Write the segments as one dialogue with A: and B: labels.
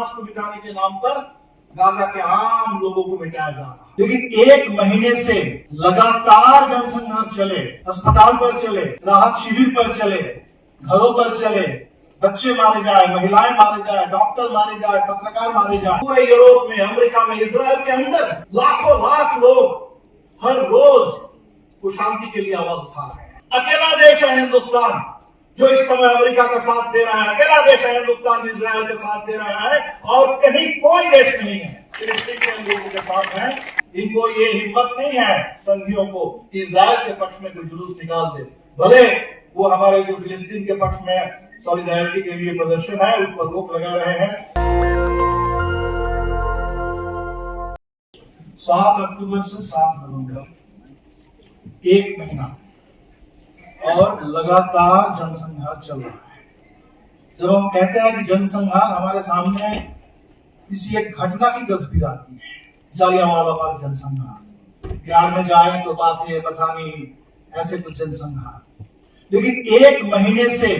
A: Hamas को मिटाने के नाम पर गाजा के आम लोगों को मिटाया जा रहा है। लेकिन एक महीने से लगातार जनसंहार चले, अस्पताल पर चले, राहत शिविर पर चले, घरों पर चले, बच्चे मारे जाए, महिलाएं मारे जाए, डॉक्टर मारे जाए, पत्रकार मारे जाए। पूरे यूरोप में, अमेरिका में, इजराइल के अंदर लाखों लाख लोग हर रोज को शांति के लिए आवाज उठा रहे हैं। अकेला देश है हिंदुस्तान जो इस समय अमेरिका का साथ दे रहा है। अकेला देश है हिंदुस्तान इजराइल का साथ दे रहा है और कहीं कोई देश नहीं है फिलिस्तीन लोगों के साथ है। इनको ये हिम्मत नहीं है संघियों को कि इजराइल के पक्ष में कोई जुलूस निकाल दे। भले वो हमारे जो फिलिस्तीन के पक्ष में सॉलिडारिटी के लिए प्रदर्शन है उस पर रोक लगा रहे हैं। 7 अक्टूबर से 7 नवंबर, एक महीना और लगातार जनसंहार चल रहा है। जब हम कहते हैं कि जनसंहार, हमारे सामने किसी एक घटना की तस्वीर आती है, जालियांवाला बाग जनसंहार, बिहार में जाए तो बात है बथानी, ऐसे कुछ जनसंहार। लेकिन एक महीने से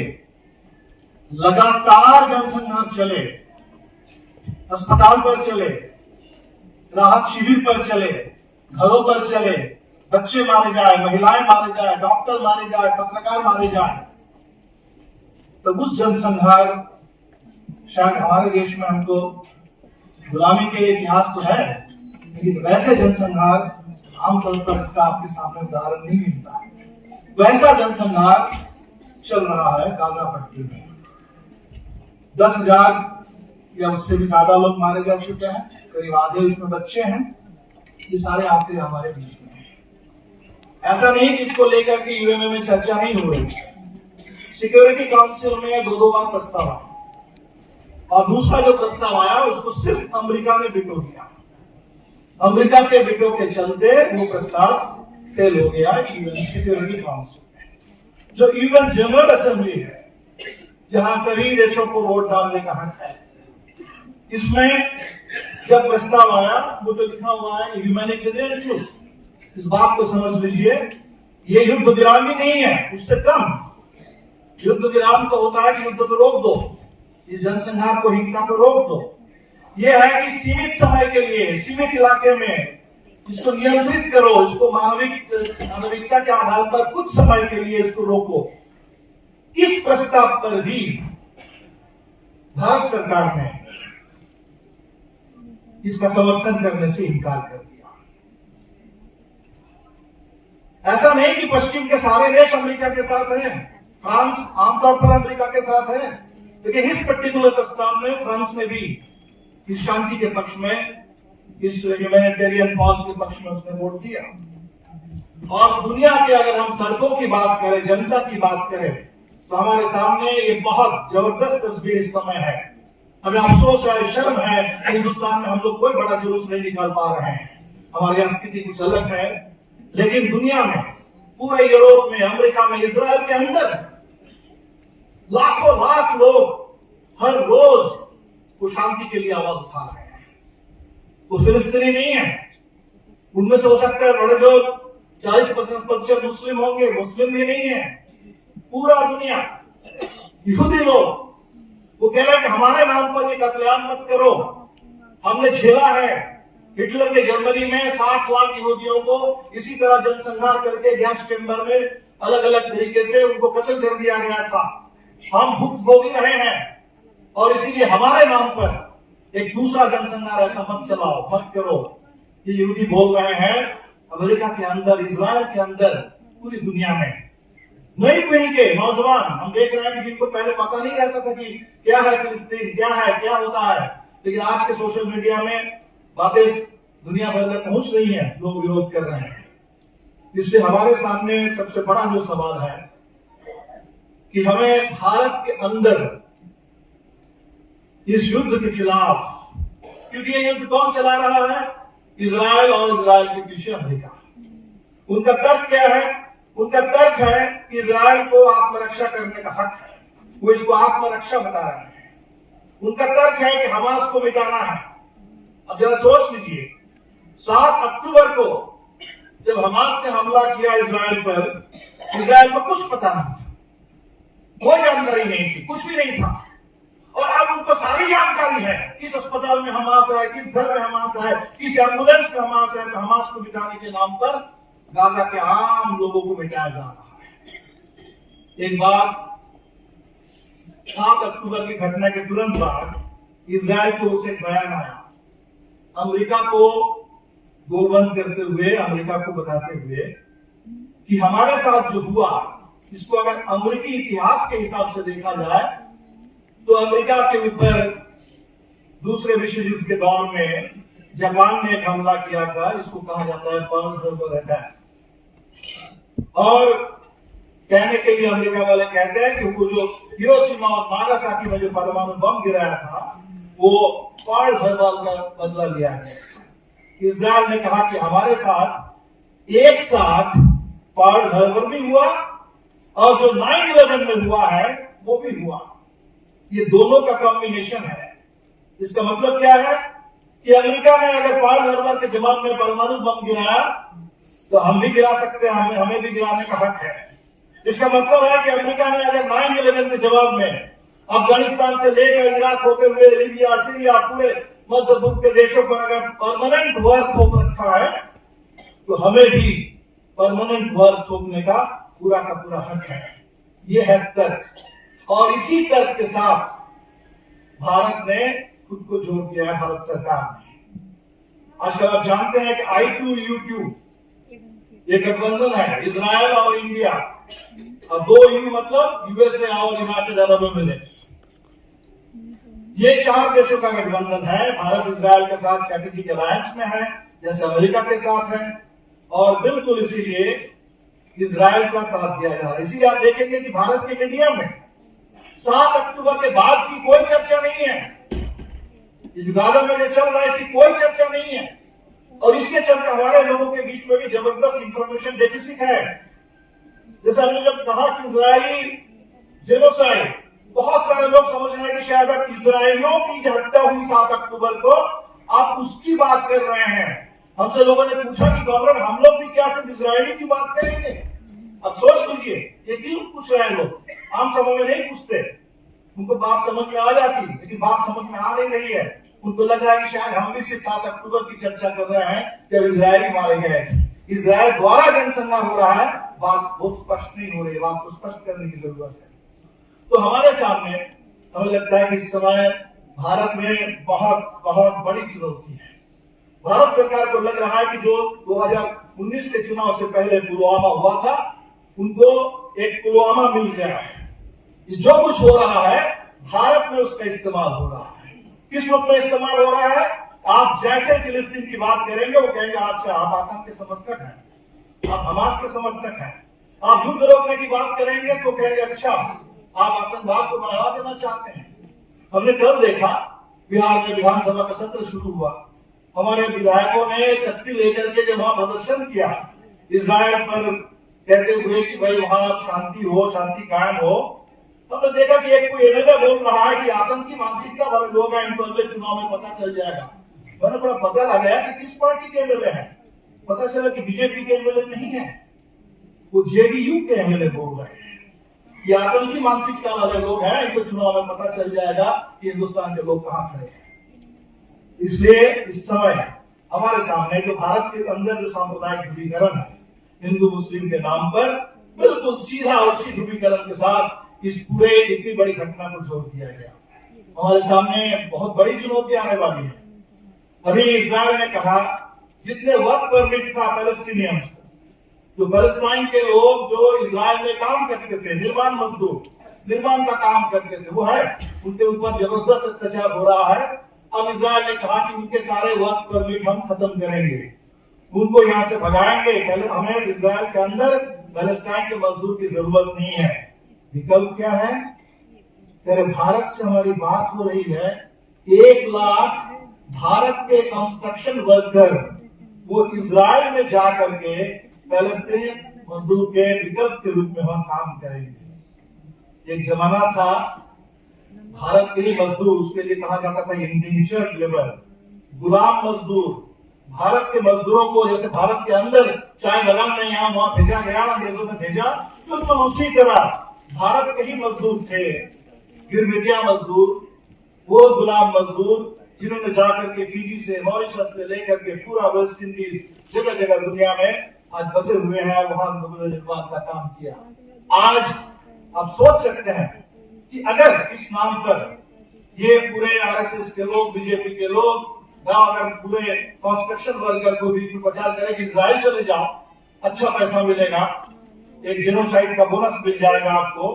A: लगातार जनसंहार चले, अस्पताल पर चले, राहत शिविर पर चले, घरों पर चले, बच्चे मारे जाए, महिलाएं मारे जाए, डॉक्टर मारे जाए, पत्रकार मारे जाए, तो उस जनसंहार शायद हमारे देश में हमको गुलामी के इतिहास तो है, लेकिन वैसे जनसंहार आमतौर पर इसका आपके सामने उदाहरण नहीं मिलता। वैसा जनसंहार चल रहा है गाजा पट्टी में। 10,000 या उससे भी ज्यादा लोग मारे जा चुके हैं, करीब आधे उसमें बच्चे हैं। ये सारे आंकड़े हमारे बीच में हैं। ऐसा नहीं कि इसको लेकर के यूएनओ में चर्चा नहीं हो रही। सिक्योरिटी काउंसिल में 2 बार प्रस्ताव आया और दूसरा जो प्रस्ताव आया उसको सिर्फ अमेरिका ने विटो दिया। अमेरिका के विटो के चलते वो प्रस्ताव फेल हो गया यूएन सिक्योरिटी काउंसिल में। जो यूएन जनरल असेंबली है, जहां सभी देशों को वोट डालने का हक है, इसमें जब प्रस्ताव आया, वो जो लिखा हुआ है ह्यूमैनिटेरियन ट्रूस, इस बात को समझ लीजिए, ये युद्ध विराम ही नहीं है, उससे कम। युद्ध विराम तो होता है कि युद्ध को रोक दो, ये जनसंहार को, हिंसा को रोक दो। ये है कि सीमित समय के लिए, सीमित इलाके में इसको नियंत्रित करो, इसको मानविकता के आधार पर कुछ समय के लिए इसको रोको। इस प्रस्ताव पर भी भारत सरकार ने इसका समर्थन करने से इनकार कर दिया। ऐसा नहीं कि पश्चिम के सारे देश अमेरिका के साथ हैं, फ्रांस आमतौर पर अमेरिका के साथ है, लेकिन इस पर्टिकुलर प्रस्ताव में फ्रांस ने भी इस शांति के पक्ष में, इस ह्यूमैनिटेरियन पॉज के पक्ष में उसने वोट दिया। और दुनिया के अगर हम सड़कों की बात करें, जनता की बात करें, तो हमारे सामने ये बहुत जबरदस्त तस्वीर इस समय है। हमें अफसोस है, शर्म है, हिंदुस्तान में हम लोग कोई बड़ा जुलूस नहीं निकाल पा रहे हैं। हमारी स्थिति कुछ अलग है, लेकिन दुनिया में, पूरे यूरोप में, अमेरिका में, इजराइल के अंदर लाखों लाख लोग हर रोज को शांति के लिए आवाज उठा रहे हैं। वो फिलिस्तीनी नहीं है, उनमें से हो सकता है बड़े जो 40-50% मुस्लिम होंगे, मुस्लिम भी नहीं है। पूरा दुनिया, यहूदी लोग, वो कह रहे हैं कि हमारे नाम पर ये कत्लेआम मत करो। हमने झेला है, हिटलर के जर्मनी में 60 लाख यहूदियों को इसी तरह जनसंहार करके गैस चेंबर में अलग अलग तरीके से उनको कत्ल कर दिया गया था। हम भुगतभोगी रहे हैं और इसीलिए हमारे नाम पर एक दूसरा जनसंहार ऐसा मत चलाओ, मत करो। ये यहूदी बोल रहे हैं अमेरिका के अंदर, इजराइल के अंदर, पूरी दुनिया में। नई पीढ़ी के नौजवान हम देख रहे हैं कि जिनको पहले पता नहीं रहता था कि क्या है फिलिस्तीन, क्या है, क्या होता है, लेकिन आज के सोशल मीडिया में बातें दुनिया भर में पहुंच रही हैं, लोग विरोध कर रहे हैं। इसलिए हमारे सामने सबसे बड़ा जो सवाल है कि हमें भारत के अंदर इस युद्ध के खिलाफ, क्योंकि ये युद्ध कौन चला रहा है? इजराइल, और इजराइल के पीछे अमेरिका। उनका तर्क क्या है? उनका तर्क है कि इजराइल को आत्मरक्षा करने का हक है, वो इसको आत्मरक्षा बता रहे हैं। उनका तर्क है कि हमास को मिटाना है। अब जरा सोच लीजिए, 7 अक्टूबर को जब हमास ने हमला किया इजराइल पर, इजराइल को कुछ पता नहीं था, कोई जानकारी नहीं थी, कुछ भी नहीं था। और अब उनको सारी जानकारी है, किस अस्पताल में हमास है, किस घर में हमास है, किस एम्बुलेंस में हमास है, तो हमास को मिटाने के नाम पर गाजा के आम लोगों को मिटाया जा रहा है। एक बार 7 अक्टूबर की घटना के तुरंत बाद इजराइल की ओर से एक बयान आया, अमेरिका को गोलबंद करते हुए, अमेरिका को बताते हुए कि हमारे साथ जो हुआ, इसको अगर अमेरिकी इतिहास के हिसाब से देखा जाए तो अमेरिका के ऊपर दूसरे विश्व युद्ध के दौर में जापान ने एक हमला किया था, इसको कहा जाता है पर्ल हार्बर अटैक। और कहने के लिए अमेरिका वाले कहते हैं कि वो जो हिरोशिमा और नागासाकी में जो परमाणु बम गिराया था, वो पर्ल हार्बर का बदला लिया गया। इजराइल ने कहा कि हमारे साथ एक साथ पर्ल हार्बर भी हुआ और जो 9/11 में हुआ है वो भी हुआ। ये दोनों का कॉम्बिनेशन है। इसका मतलब क्या है कि अमेरिका ने अगर पर्ल हार्बर के जवाब में परमाणु बम गिराया तो हम भी गिरा सकते हैं, हमें भी गिराने का हक है। इसका मतलब है कि अमेरिका ने अगर 9/11 के जवाब में अफगानिस्तान से लेकर इराक होते हुए लीबिया, सीरिया, पूरे मध्य पूर्व के देशों पर अगर परमानेंट वार थोप रखा है तो हमें भी परमानेंट वार थोपने का पूरा हक है। ये है तर्क, और इसी तर्क के साथ भारत ने खुद को जोड़ दिया है, भारत सरकार ने। आजकल आप जानते हैं कि I2U2 ये गठबंधन है, इजराइल और इंडिया, और 2U मतलब यूएसए और यूनाइटेड अरब एमिरेट्स। ये 4 देशों का गठबंधन है। भारत इजराइल के साथ स्ट्रेटेजिक अलायंस में है, जैसे अमेरिका के साथ है, और बिल्कुल इसीलिए इजराइल का साथ दिया जा रहा है। इसीलिए आप देखेंगे कि भारत के मीडिया में 7 अक्टूबर के बाद की कोई चर्चा नहीं है। ये जो गाजा में जो चल रहा है इसकी कोई चर्चा नहीं है, और इसके चलते हमारे लोगों के बीच में भी जबरदस्त इंफॉर्मेशन डेफिसिट है। जैसे हमने जब कहा कि इजरायली जेनोसाइड, बहुत सारे लोग समझ रहे हैं कि शायद अब इजरायलियों की जो हत्या हुई 7 अक्टूबर को, आप उसकी बात कर रहे हैं। हमसे लोगों ने पूछा कि गवर्नर हम लोग भी क्या सिर्फ इजरायली की बात करेंगे? अब सोच लीजिए, ये क्यों पूछ रहे हैं लोग? आम समय में नहीं पूछते, उनको बात समझ में आ जाती, लेकिन बात समझ में आ नहीं रही है। उनको लग रहा है कि शायद हम भी सिर्फ 7 अक्टूबर की चर्चा कर रहे हैं जब इजरायली मारे गए थे, इजराइल द्वारा जनसंहार हो रहा है। बात बहुत स्पष्ट नहीं हो रही, बात को स्पष्ट करने की जरूरत है। तो हमारे सामने हमें लगता है कि इस समय भारत में बहुत बड़ी चुनौती है। भारत सरकार को लग रहा है कि जो 2019 के चुनाव से पहले पुलवामा हुआ था, उनको एक पुलवामा मिल गया है। ये जो कुछ हो रहा है भारत में उसका इस्तेमाल हो रहा है। किस रूप में इस्तेमाल हो रहा है? आप जैसे फिलिस्तीन की बात करेंगे वो कहेंगे आप आतंक के समर्थक हैं, आप हमास के समर्थक हैं। आप युद्ध रोकने की बात करेंगे तो कहेंगे अच्छा आप आतंकवाद को बढ़ावा देना चाहते हैं। हमने कल देखा बिहार में विधानसभा का सत्र शुरू हुआ, हमारे विधायकों ने तख्ती लेकर के जब वहां प्रदर्शन किया इजराइल पर, कहते हुए कि भाई वहां शांति हो, शांति कायम हो। हमने देखा कि एक कोई एमएलए बोल रहा है कि आतंकी मानसिकता वाले लोग हैं, इनको अगले चुनाव में पता चल जाएगा। मैंने थोड़ा पता लगाया कि किस पार्टी के एमएलए हैं, पता चला कि बीजेपी के एमएलए नहीं है, वो जेडीयू के एमएलए बोल रहे हैं। ये आतंकी मानसिकता वाले लोग हैं, इनको चुनाव में पता चल जाएगा कि हिंदुस्तान के लोग कहां खड़े हैं। इसलिए इस समय हमारे सामने जो भारत के अंदर जो सांप्रदायिक ध्रुवीकरण है हिंदू मुस्लिम के नाम पर, बिल्कुल सीधा उसी ध्रुवीकरण के साथ इस पूरे इतनी बड़ी घटना को जोड़ दिया गया। हमारे सामने बहुत बड़ी चुनौती आने वाली है। अभी इजराइल ने कहा जितने वर्क परमिट था पैलेस्टीनियंस को, जो पैलेस्टाइन के लोग जो इजराइल में काम करते थे, निर्माण मजदूर, निर्माण का काम करते थे, वो है उनके ऊपर जबरदस्त अत्याचार हो रहा है। अब इजराइल ने कहा कि उनके सारे वर्क परमिट हम खत्म करेंगे, उनको यहाँ से भगाएंगे। पहले हमें इजराइल के अंदर पैलेस्टाइन के मजदूर की जरूरत नहीं है। विकल्प क्या है? तेरे भारत से हमारी बात हो रही है, 1 लाख भारत के कंस्ट्रक्शन वर्कर वो इजराइल में जा करके पैलेस्टीन मजदूर के विकल्प के रूप में वहां काम करेंगे। एक जमाना था भारत के ही मजदूर, उसके लिए कहा जाता था इंडेंचर्ड लेबर, गुलाम मजदूर। भारत के मजदूरों को जैसे भारत के अंदर चाय बागान में यहाँ वहां भेजा गया, अंग्रेजों ने भेजा, तो उसी तरह भारत के ही मजदूर थे, गिरमिटिया मजदूर, वो गुलाम मजदूर जिन्होंने जाकर के फिजी से, मॉरिशस से लेकर के पूरा वेस्ट इंडीज, जगह जगह दुनिया में आज बसे हुए हैं, वहां लोगों ने निर्माण का काम किया। आज आप सोच सकते हैं कि अगर इस नाम पर ये पूरे आरएसएस के लोग, बीजेपी के लोग, अगर पूरे कंस्ट्रक्शन वर्कर को भी प्रचार करें कि इजराइल चले जाओ, अच्छा पैसा मिलेगा, एक जेनोसाइड का बोनस मिल जाएगा आपको,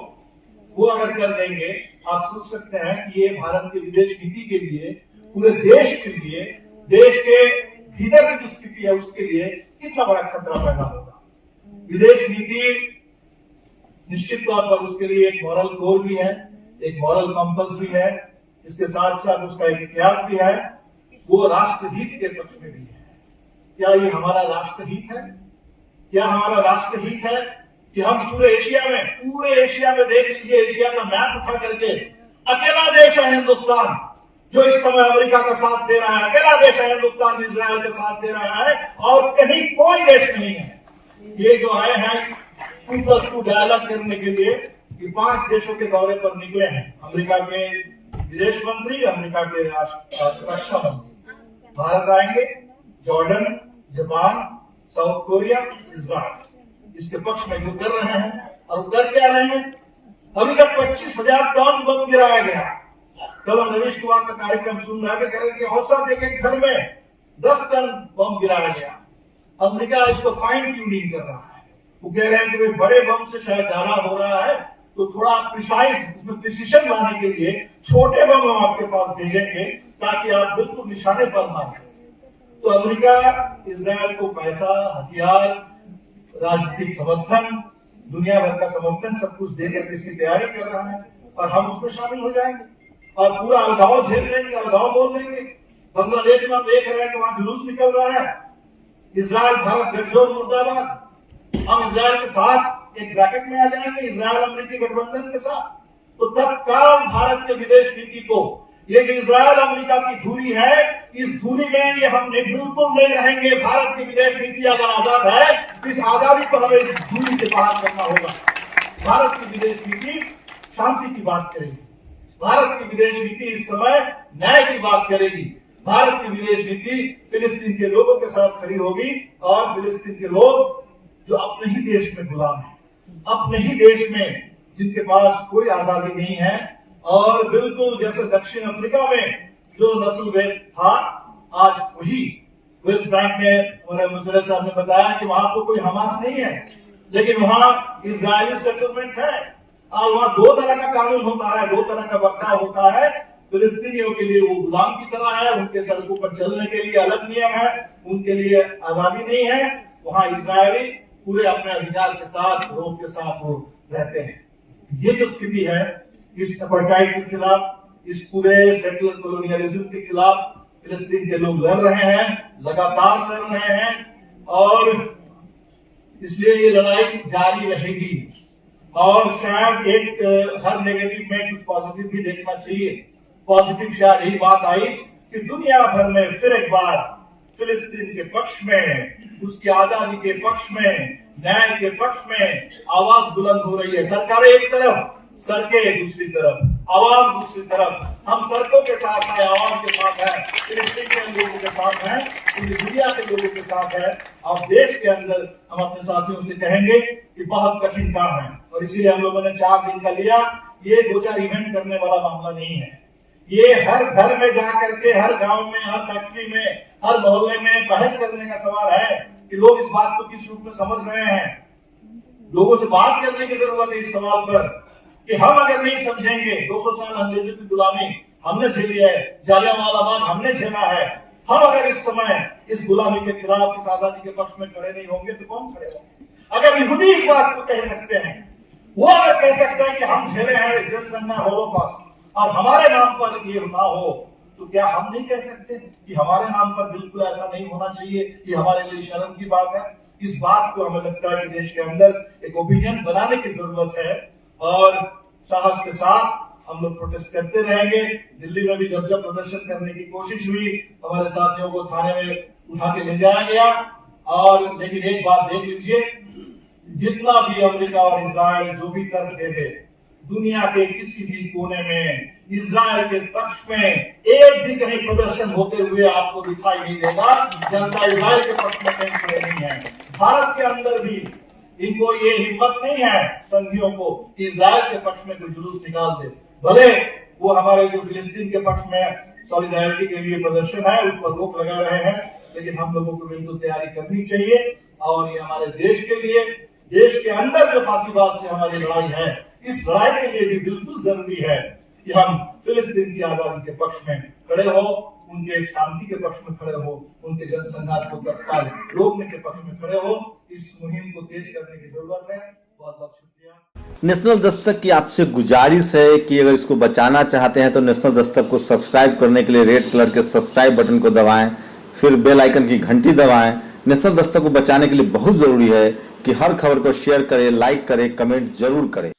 A: वो अगर कर देंगे, आप सोच सकते हैं कि ये भारत की विदेश नीति के लिए, पूरे देश के लिए, देश के भीतर की जो स्थिति है उसके लिए कितना बड़ा खतरा पैदा होगा। विदेश नीति निश्चित तौर पर उसके लिए एक मॉरल कोर भी है, एक मॉरल कंपस भी है, इसके साथ साथ उसका एक इतिहास भी है, वो राष्ट्रहित के पक्ष में भी है। क्या ये हमारा राष्ट्रहित है? क्या हमारा राष्ट्रहित है कि हम पूरे एशिया में देख लीजिए, एशिया का मैप उठा करके अकेला देश है हिंदुस्तान जो इस समय अमेरिका का साथ दे रहा है, अकेला देश है हिंदुस्तान इजराइल का साथ दे रहा है, और कहीं कोई देश नहीं है। ये जो आए हैं 2+2 डायलॉग करने के लिए, ये 5 देशों के दौरे पर निकले हैं, अमेरिका के विदेश मंत्री, अमेरिका के रक्षा मंत्री भारत आएंगे, Jordan, Japan, south Korea, Israel, इसके पक्ष में जो कर रहे हैं, और कर क्या रहे हैं? अभी तक 25,000 टन बम गिराया गया। कल हम रवीश कुमार का कार्यक्रम सुन रहे थे, कह रहे कि औसत एक घर में 10 टन बम गिराया गया। अमेरिका इसको फाइन ट्यूनिंग कर रहा है, वो कह रहे हैं कि बड़े बम से शायद ज्यादा हो रहा है, तो थोड़ा प्रिसाइज, उसमें प्रिसिशन लाने के लिए छोटे बम हम आपके पास भेजेंगे ताकि आप बिल्कुल निशाने पर मार सकें। तो अमेरिका इजराइल को पैसा, हथियार, राजनीतिक समर्थन, दुनिया भर का समर्थन सब कुछ देकर इसकी तैयारी कर रहा है, और हम उसमें शामिल हो जाएंगे और पूरा अलगाव झेल लेंगे, अलगाव बोल देंगे। बांग्लादेश में हम देख रहे हैं कि वहां जुलूस निकल रहा है, इजराइल भारत गठजोड़ मुर्दाबाद। हम इजराइल के साथ एक ब्रैकेट में आ जाएंगे, इजराइल अमेरिकी गठबंधन के साथ, तो तत्काल भारत के विदेश नीति को, ये जो इजराइल अमेरिका की धुरी है, इस धुरी में ये हम बिल्कुल नहीं रहेंगे। भारत की विदेश नीति अगर आजाद है तो इस आजादी को हमें इस धुरी से बाहर करना होगा। भारत की विदेश नीति शांति की बात करेगी, भारत की विदेश नीति इस समय न्याय की बात करेगी, भारत की विदेश नीति फिलिस्तीन के लोगों के साथ खड़ी होगी, और फिलिस्तीन के लोग जो अपने ही देश में गुलाम है, अपने ही देश में जिनके पास कोई आजादी नहीं है, और बिल्कुल जैसे दक्षिण अफ्रीका में जो नस्लभेद था, आज वही वेस्ट बैंक में हमारे मुसर्रफ साहब ने बताया कि वहां तो कोई हमास नहीं है, लेकिन वहां इजरायली सेटलमेंट है, और वहां 2 तरह का कानून होता है, 2 तरह का बर्ताव होता है। फिलिस्तीनियों के लिए वो गुलाम की तरह है, उनके सड़कों पर चलने के लिए अलग नियम है, उनके लिए आजादी नहीं है। वहां इजरायली पूरे अपने अधिकार के साथ, रोक के साथ वो रहते हैं। ये जो स्थिति है, इस अपार्टाइड के खिलाफ, इस पूरे सेटलर कॉलोनियलिज्म के खिलाफ फिलिस्तीन के लोग लड़ रहे हैं, लगातार लड़ रहे हैं, और इसलिए ये लड़ाई जारी रहेगी। और शायद एक हर नेगेटिव में कुछ पॉजिटिव भी देखना चाहिए। पॉजिटिव शायद यही बात आई कि दुनिया भर में फिर एक बार फिलिस्तीन के पक्ष में, उसकी आजादी के पक्ष में, न्याय के पक्ष में आवाज बुलंद हो रही है। सरकारें एक तरफ, सड़कें दूसरी तरफ, आवाम दूसरी तरफ। हम सड़कों के साथ हैं, आवाम के साथ हैं, फिलिस्तीन के लोगों के साथ हैं, पूरी दुनिया के लोगों के साथ है। अब देश के अंदर हम अपने साथियों से कहेंगे कि बहुत कठिन काम है, और इसीलिए हम लोगों ने 4 दिन का लिया। ये 2-4 इवेंट करने वाला मामला नहीं है, ये हर घर में जा करके, हर गांव में, हर फैक्ट्री में, हर मोहल्ले में बहस करने का सवाल है कि लोग इस बात को किस रूप में समझ रहे हैं। लोगों से बात करने की जरूरत है इस सवाल पर कि हम अगर नहीं समझेंगे, 200 साल अंग्रेजों की गुलामी हमने झेली है, जालियांवाला बाग हमने झेला है, हम अगर इस समय इस गुलामी के खिलाफ, इस आजादी के पक्ष में खड़े नहीं होंगे तो कौन खड़े होंगे? अगर यहूदी इस बात को कह सकते हैं, वो अगर कह सकते हैं कि हम झेले हैं जनसंख्या होलोकॉस्ट और हमारे नाम पर ये ना हो, तो क्या हम नहीं कह सकते कि हमारे नाम पर बिल्कुल ऐसा नहीं होना चाहिए? ये हमारे लिए शर्म की बात है। इस बात को हमें लगता है कि देश के अंदर एक ओपिनियन बनाने की जरूरत है, और साहस के साथ हम लोग प्रोटेस्ट करते रहेंगे। दिल्ली में भी जब जब प्रदर्शन करने की कोशिश हुई, हमारे साथियों को थाने में उठा के ले जाया गया। और लेकिन एक बात देख लीजिए, जितना भी अमेरिका और इजराइल जो भी तर्क दे दे, दुनिया के किसी भी कोने में इजराइल के पक्ष में एक भी कहीं प्रदर्शन होते हुए आपको दिखाई नहीं देगा। जनता इजराइल के पक्ष में कहीं खड़े नहीं है। भारत के अंदर भी इनको ये हिम्मत नहीं है संघियों को कि इजराइल के पक्ष में कोई जुलूस निकाल दे। भले वो हमारे जो फिलिस्तीन के पक्ष में सॉलिडारिटी के लिए प्रदर्शन है उस पर रोक लगा रहे हैं, लेकिन हम लोगों को बिल्कुल तैयारी करनी चाहिए। और ये हमारे देश के लिए, देश के अंदर जो फांसीवाद से हमारी लड़ाई है, इस लड़ाई के लिए भी बिल्कुल जरूरी है कि हम फिलिस्तीन की आजादी के पक्ष में खड़े हो, उनके शांति के पक्ष में खड़े हो, उनके जनसंघात को तत्काल रोकने के पक्ष में खड़े हो। इस मुहिम को तेज करने की जरूरत है। बहुत बहुत शुक्रिया।
B: नेशनल दस्तक की आपसे गुजारिश है कि अगर इसको बचाना चाहते हैं तो नेशनल दस्तक को सब्सक्राइब करने के लिए रेड कलर के सब्सक्राइब बटन को दबाएं, फिर बेल आइकन की घंटी दबाएं। नेशनल दस्तक को बचाने के लिए बहुत जरूरी है कि हर खबर को शेयर करें, लाइक करें, कमेंट जरूर करें।